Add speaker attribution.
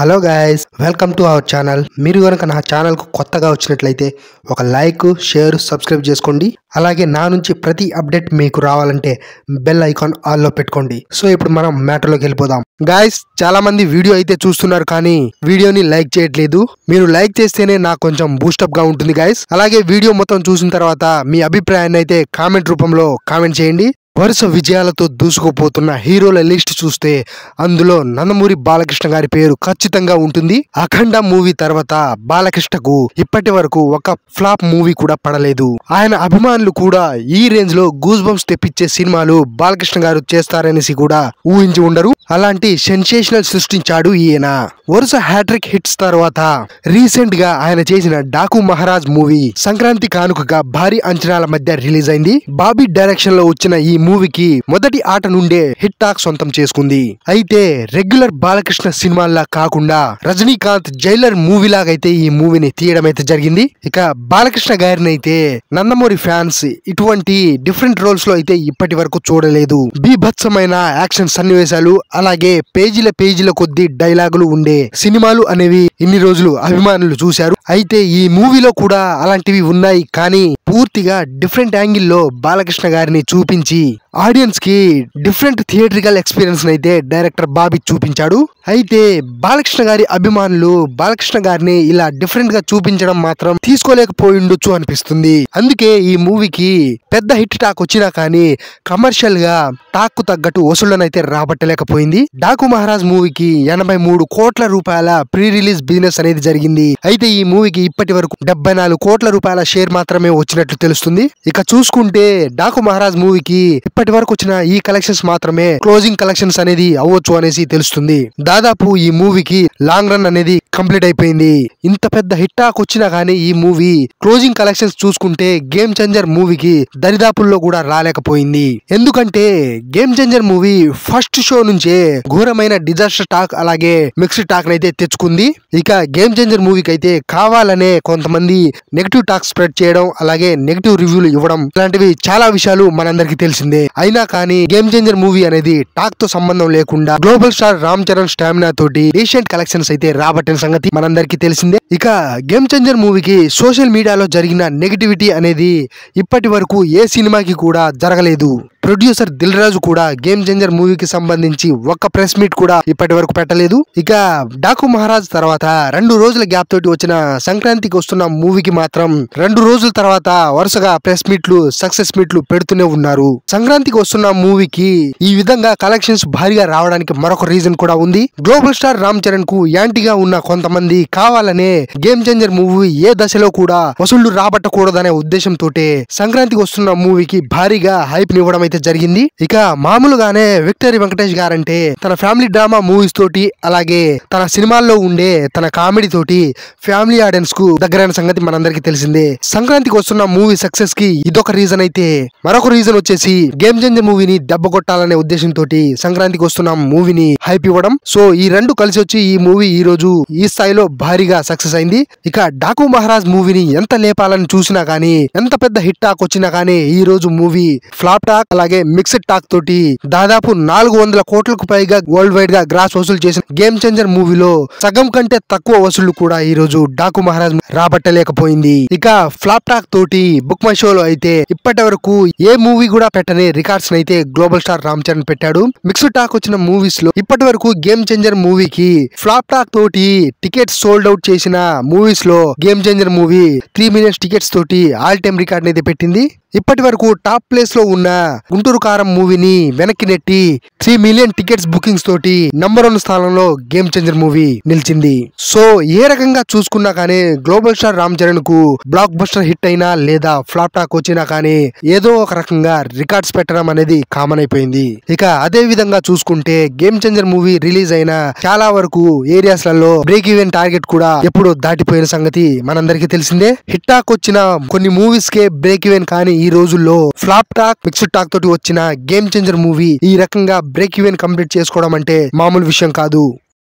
Speaker 1: Hello guys, welcome to our channel. మీరు కనుక నా ఛానల్కు కొత్తగా వచ్చినట్లయితే ఒక లైక్, షేర్, సబ్స్క్రైబ్ చేసుకోండి. అలాగే నా నుంచి ప్రతి అప్డేట్ మీకు రావాలంటే బెల్ ఐకాన్ ఆల్లో పెట్టుకోండి. సో ఇప్పుడు మనం మ్యాటర్లోకి వెళ్ళిపోదాం. గైస్, చాలా మంది వీడియో అయితే చూస్తున్నారు కానీ వీడియోని లైక్ చేయట్లేదు. మీరు లైక్ చేస్తేనే నాకు కొంచెం బూస్టప్ గా ఉంటుంది గైస్. అలాగే వీడియో మొత్తం చూసిన తర్వాత మీ అభిప్రాయాన్ని అయితే కామెంట్ రూపంలో కామెంట్ చేయండి. వరుస విజయాలతో దూసుకుపోతున్న హీరోల లిస్ట్ చూస్తే అందులో నందమూరి బాలకృష్ణ గారి పేరు ఖచ్చితంగా ఉంటుంది. అఖండ మూవీ తర్వాత బాలకృష్ణకు ఇప్పటి వరకు ఒక ఫ్లాప్ మూవీ కూడా పడలేదు. ఆయన అభిమానులు కూడా ఈ రేంజ్ లో గూస్ బంప్స్ తెప్పించే సినిమాలు బాలకృష్ణ గారు చేస్తారనేసి కూడా ఊహించి ఉండరు. అలాంటి సెన్సేషనల్ సృష్టించాడు ఈయన. వరుస హ్యాట్రిక్ హిట్స్ తర్వాత రీసెంట్ గా ఆయన చేసిన డాకు మహారాజ్ మూవీ సంక్రాంతి కానుకగా భారీ అంచనాల మధ్య రిలీజ్ అయింది. బాబీ డైరెక్షన్ లో వచ్చిన ఈ మూవీకి మొదటి ఆట నుండే హిట్ టాక్ సొంతం చేసుకుంది. అయితే రెగ్యులర్ బాలకృష్ణ సినిమాల్లా కాకుండా రజనీకాంత్ జైలర్ మూవీ లాగైతే ఈ మూవీని తీయడం అయితే జరిగింది. ఇక బాలకృష్ణ గారిని అయితే నందమూరి ఫ్యాన్స్ ఇటువంటి డిఫరెంట్ రోల్స్ లో అయితే ఇప్పటి వరకు చూడలేదు. బీభత్సమైన యాక్షన్ సన్నివేశాలు, అలాగే పేజీల కొద్ది డైలాగులు ఉండే సినిమాలు అనేవి ఇన్ని రోజులు అభిమానులు చూశారు. అయితే ఈ మూవీలో కూడా అలాంటివి ఉన్నాయి, కానీ పూర్తిగా డిఫరెంట్ యాంగిల్లో బాలకృష్ణ గారిని చూపించి ఆడియన్స్ కి డిఫరెంట్ థియేట్రికల్ ఎక్స్పీరియన్స్ అయితే డైరెక్టర్ బాబీ చూపించాడు. అయితే బాలకృష్ణ గారి అభిమానులు బాలకృష్ణ గారిని ఇలా డిఫరెంట్ గా చూపించడం మాత్రం తీసుకోలేకపోయి ఉండొచ్చు అనిపిస్తుంది. అందుకే ఈ మూవీకి పెద్ద హిట్ టాక్ వచ్చినా కానీ కమర్షియల్ గా టాక్ కు తగ్గట్టు వసూళ్లను అయితే రాబట్టలేకపోయింది. డాకు మహారాజ్ మూవీకి 83 కోట్ల రూపాయల ప్రీ రిలీజ్ బిజినెస్ అనేది జరిగింది. అయితే ఈ మూవీకి ఇప్పటి వరకు 74 కోట్ల రూపాయల షేర్ మాత్రమే వచ్చినట్లు తెలుస్తుంది. ఇక చూసుకుంటే డాకు మహారాజ్ మూవీకి ఇప్పటి వరకు వచ్చిన ఈ కలెక్షన్స్ మాత్రమే క్లోజింగ్ కలెక్షన్స్ అనేది అవ్వచ్చు అనేసి తెలుస్తుంది. దాదాపు ఈ మూవీకి లాంగ్ రన్ అనేది కంప్లీట్ అయిపోయింది. ఇంత పెద్ద హిట్ టాక్ వచ్చినా కానీ ఈ మూవీ క్లోజింగ్ కలెక్షన్స్ చూసుకుంటే గేమ్ చేంజర్ మూవీకి దరిదాపుల్లో కూడా రాలేకపోయింది. ఎందుకంటే game changer movie first show నుంచే ఘోరమైన డిజాస్టర్ టాక్ అలాగే మిక్స్డ్ టాక్ అయితే తెచ్చుకుంది. ఇక గేమ్ చేంజర్ మూవీకి అయితే కావాలనే కొంతమంది నెగటివ్ టాక్ స్ప్రెడ్ చేయడం, అలాగే నెగటివ్ రివ్యూలు ఇవ్వడం, ఇలాంటివి చాలా విషయాలు మనందరికి తెలిసిందే. అయినా కానీ గేమ్ చేంజర్ మూవీ అనేది టాక్ తో సంబంధం లేకుండా global star Ram Charan stamina తోటి రీసెంట్ కలెక్షన్స్ అయితే రాబట్టిన సంగతి మనందరికి తెలిసిందే. ఇక గేమ్ చేంజర్ మూవీకి సోషల్ మీడియాలో జరిగిన నెగటివిటీ అనేది ఇప్పటి వరకు ఏ సినిమాకి కూడా జరగలేదు. ప్రొడ్యూసర్ దిల్ రాజు కూడా గేమ్ చేంజర్ మూవీకి సంబంధించి ఒక్క ప్రెస్ మీట్ కూడా ఇప్పటి వరకు పెట్టలేదు. ఇక డాకు మహారాజ్ తర్వాత 2 రోజుల గ్యాప్ తోటి వచ్చిన సంక్రాంతికి వస్తున్న మూవీకి మాత్రం 2 రోజుల తర్వాత వరుసగా ప్రెస్ మీట్లు, సక్సెస్ మీట్లు పెడుతూనే ఉన్నారు. సంక్రాంతికి వస్తున్న మూవీకి ఈ విధంగా కలెక్షన్స్ భారీగా రావడానికి మరొక రీజన్ కూడా ఉంది. గ్లోబల్ స్టార్ రామ్ చరణ్ కు యాంటీగా ఉన్న కొంతమంది కావాలనే గేమ్ చేంజర్ మూవీ ఏ దశలో కూడా వసూళ్లు రాబట్టకూడదనే ఉద్దేశంతో సంక్రాంతికి వస్తున్న మూవీకి భారీగా హైప్ నివ్వడం అయితే జరిగింది. ఇక మామూలుగానే విక్టరీ వెంకటేష్ గారంటే తన ఫ్యామిలీ డ్రామా మూవీస్ తోటి, అలాగే తన సినిమాల్లో ఉండే తన కామెడీ తోటి ఫ్యామిలీ ఆడియన్స్ కు దగ్గరైన సంగతి మనందరికి తెలిసిందే. సంక్రాంతికి వస్తున్న మూవీ సక్సెస్ కి ఇదొక రీజన్ అయితే మరొక రీజన్ వచ్చేసి గేమ్ చేంజర్ మూవీని దెబ్బ కొట్టాలనే ఉద్దేశంతో సంక్రాంతికి వస్తున్న మూవీని హైప్ ఇవ్వడం. సో ఈ రెండు కలిసి వచ్చి ఈ మూవీ ఈ రోజు ఈ స్థాయిలో భారీగా సక్సెస్ అయింది. ఇక డాకు మహారాజ్ మూవీని ఎంత లేపాలని చూసినా గానీ, ఎంత పెద్ద హిట్ టాక్ వచ్చినా కానీ ఈ రోజు మూవీ ఫ్లాప్ టాక్ అలాగే మిక్స్డ్ టాక్ తోటి దాదాపు 400 కోట్లకు పైగా వరల్డ్ వైడ్ గా గ్రాస్ వసూలు చేసిన గేమ్ చేంజర్ మూవీలో సగం కంటే తక్కువ వసూళ్లు కూడా ఈ రోజు డాకు మహారాజ్ రాబట్టలేకపోయింది. ఇక ఫ్లాప్ టాక్ తోటి బుక్ మై షోలో అయితే ఇప్పటి వరకు ఏ మూవీ కూడా పెట్టని రికార్డ్స్ అయితే గ్లోబల్ స్టార్ రామ్ చరణ్ పెట్టాడు. మిక్స్డ్ టాక్ వచ్చిన మూవీస్ లో ఇప్పటి వరకు గేమ్ చేంజర్ మూవీకి ఫ్లాప్ టాక్ తోటి టికెట్స్ సోల్డ్ అవుట్ చేసిన మూవీస్ లో game changer movie 3 million tickets తోటి ఆల్ టైమ్ రికార్డ్ అయితే పెట్టింది. ఇప్పటి వరకు టాప్ ప్లేస్ లో ఉన్న గుంటూరు కారం మూవీని వెనక్కి నెట్టి 3 మిలియన్ టికెట్స్ బుకింగ్స్ తోటి నంబర్ 1 స్థానంలో గేమ్ చేంజర్ మూవీ నిలిచింది. సో ఏ రకంగా చూసుకున్నా కానీ గ్లోబల్ స్టార్ రామ్ చరణ్ కు బ్లాక్ బస్టర్ హిట్ అయినా లేదా ఫ్లాప్ టాక్ వచ్చినా కానీ ఏదో ఒక రకంగా రికార్డ్స్ పెట్టడం అనేది కామన్ అయిపోయింది. ఇక అదే విధంగా చూసుకుంటే గేమ్ చేంజర్ మూవీ రిలీజ్ అయిన చాలా వరకు ఏరియాస్ లలో బ్రేక్ ఈవెన్ టార్గెట్ కూడా ఎప్పుడు దాటిపోయిన సంగతి మనందరికీ తెలిసిందే. హిట్ టాక్ వచ్చిన కొన్ని మూవీస్ కే బ్రేక్ ఈవెన్ కానీ ఈ రోజుల్లో ఫ్లాప్ టాక్, మిక్స్డ్ టాక్ తోటి వచ్చిన గేమ్ చేంజర్ మూవీ ఈ రకంగా బ్రేక్ ఈవెన్ కంప్లీట్ చేసుకోవడం అంటే మామూలు విషయం కాదు.